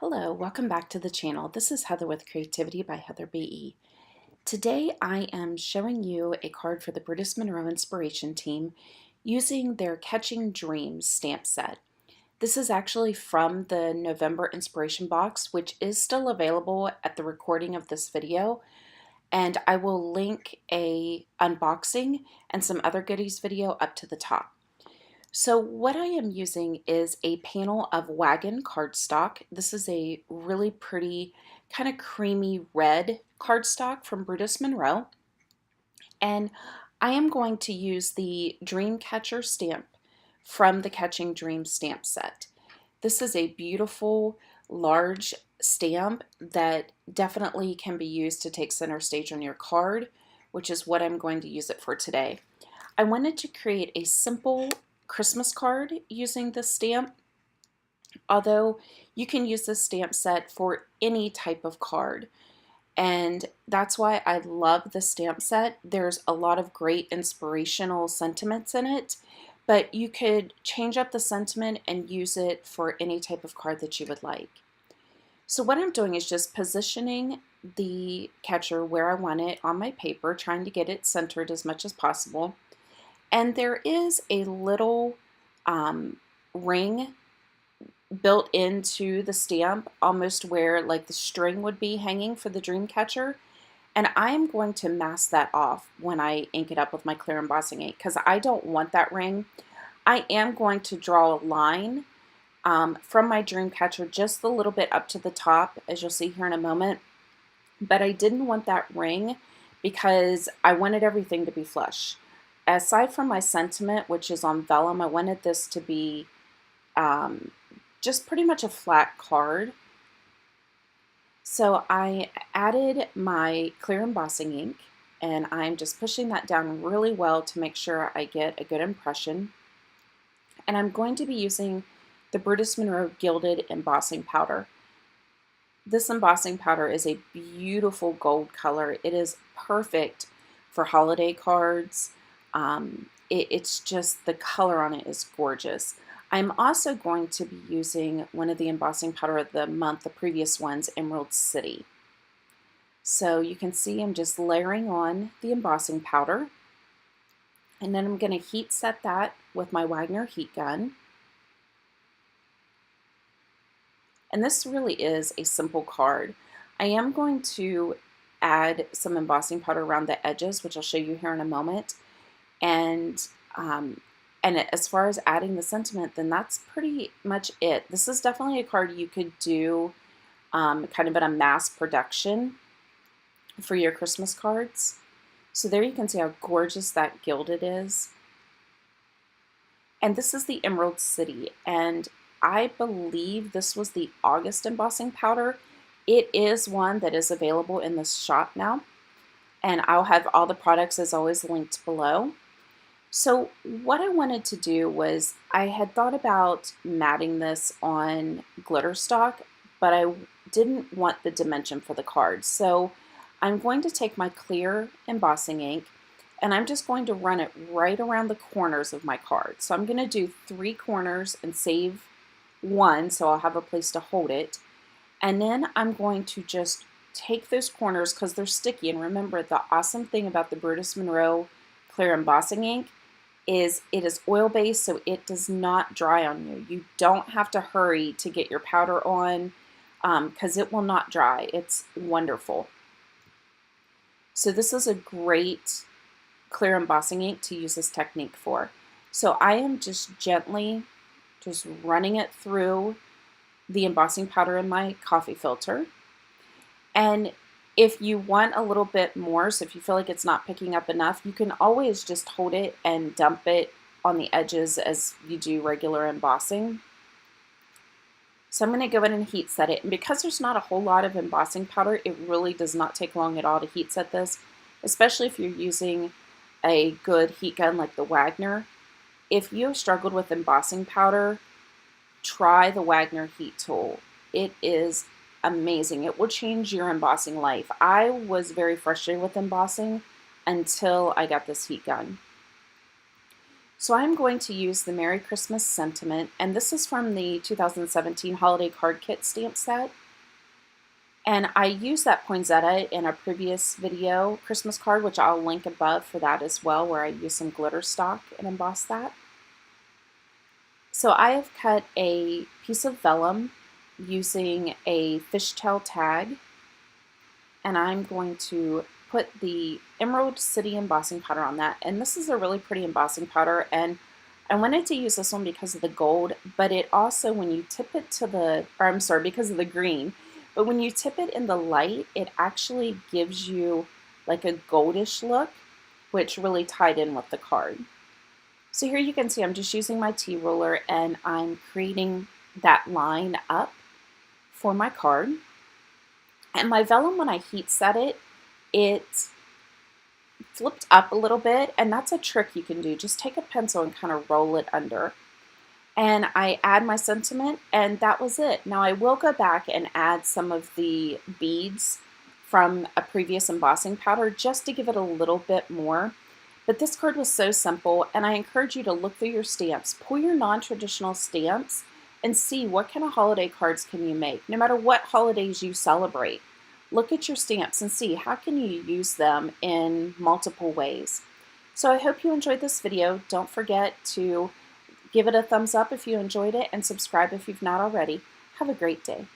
Hello, welcome back to the channel. This is Heather with Creativity by Heather BE. Today I am showing you a card for the Brutus Monroe Inspiration Team using their Catching Dreams stamp set. This is actually from the November Inspiration Box, which is still available at the recording of this video, and I will link a unboxing and some other goodies video up to the top. So what I am using is a panel of Wagon cardstock. This is a really pretty kind of creamy red cardstock from Brutus Monroe. And I am going to use the Dreamcatcher stamp from the Catching Dreams stamp set. This is a beautiful large stamp that definitely can be used to take center stage on your card, which is what I'm going to use it for today. I wanted to create a simple Christmas card using this stamp, although you can use this stamp set for any type of card, and that's why I love the stamp set. There's a lot of great inspirational sentiments in it, but you could change up the sentiment and use it for any type of card that you would like. So what I'm doing is just positioning the catcher where I want it on my paper, trying to get it centered as much as possible. And there is a little ring built into the stamp, almost where like the string would be hanging for the dream catcher. And I'm going to mask that off when I ink it up with my clear embossing ink because I don't want that ring. I am going to draw a line from my dream catcher just a little bit up to the top, as you'll see here in a moment. But I didn't want that ring because I wanted everything to be flush. Aside from my sentiment, which is on vellum, I wanted this to be just pretty much a flat card. So I added my clear embossing ink, and I'm just pushing that down really well to make sure I get a good impression. And I'm going to be using the Brutus Monroe Gilded embossing powder. This embossing powder is a beautiful gold color. It is perfect for holiday cards. It's just, the color on it is gorgeous. I'm also going to be using one of the embossing powder of the month, the previous ones, Emerald City. So you can see I'm just layering on the embossing powder, and then I'm going to heat set that with my Wagon heat gun. And this really is a simple card. I am going to add some embossing powder around the edges, which I'll show you here in a moment. And as far as adding the sentiment, then that's pretty much it. This is definitely a card you could do kind of in a mass production for your Christmas cards. So there you can see how gorgeous that Gilded is. And this is the Emerald City, and I believe this was the August embossing powder. It is one that is available in this shop now, and I'll have all the products as always linked below. So what I wanted to do was, I had thought about matting this on glitter stock, but I didn't want the dimension for the card. So I'm going to take my clear embossing ink, and I'm just going to run it right around the corners of my card. So I'm going to do 3 corners and save one, so I'll have a place to hold it. And then I'm going to just take those corners because they're sticky. And remember, the awesome thing about the Brutus Monroe clear embossing ink is it is oil-based, so it does not dry on you. You don't have to hurry to get your powder on because it will not dry. It's wonderful. So this is a great clear embossing ink to use this technique for. So I am just gently just running it through the embossing powder in my coffee filter. And if you want a little bit more, so if you feel like it's not picking up enough, you can always just hold it and dump it on the edges as you do regular embossing. So I'm going to go in and heat set it. And because there's not a whole lot of embossing powder, it really does not take long at all to heat set this, especially if you're using a good heat gun like the Wagon. If you have struggled with embossing powder, try the Wagon heat tool. It is amazing. It will change your embossing life. I was very frustrated with embossing until I got this heat gun. So I'm going to use the Merry Christmas sentiment, and this is from the 2017 Holiday Card Kit stamp set. And I used that poinsettia in a previous video Christmas card, which I'll link above for that as well, where I used some glitter stock and embossed that. So I have cut a piece of vellum using a fishtail tag, and I'm going to put the Emerald City embossing powder on that. And this is a really pretty embossing powder, and I wanted to use this one because of the gold, but it also, when you tip it to the, or I'm sorry, because of the green, but when you tip it in the light, it actually gives you like a goldish look, which really tied in with the card. So here you can see I'm just using my T-ruler and I'm creating that line up for my card. And my vellum, when I heat set it, it flipped up a little bit, and that's a trick you can do. Just take a pencil and kind of roll it under. And I add my sentiment, and that was it. Now I will go back and add some of the beads from a previous embossing powder just to give it a little bit more. But this card was so simple, and I encourage you to look through your stamps, pull your non-traditional stamps, and see what kind of holiday cards can you make, no matter what holidays you celebrate. Look at your stamps and see how can you use them in multiple ways. So I hope you enjoyed this video. Don't forget to give it a thumbs up if you enjoyed it and subscribe if you've not already. Have a great day.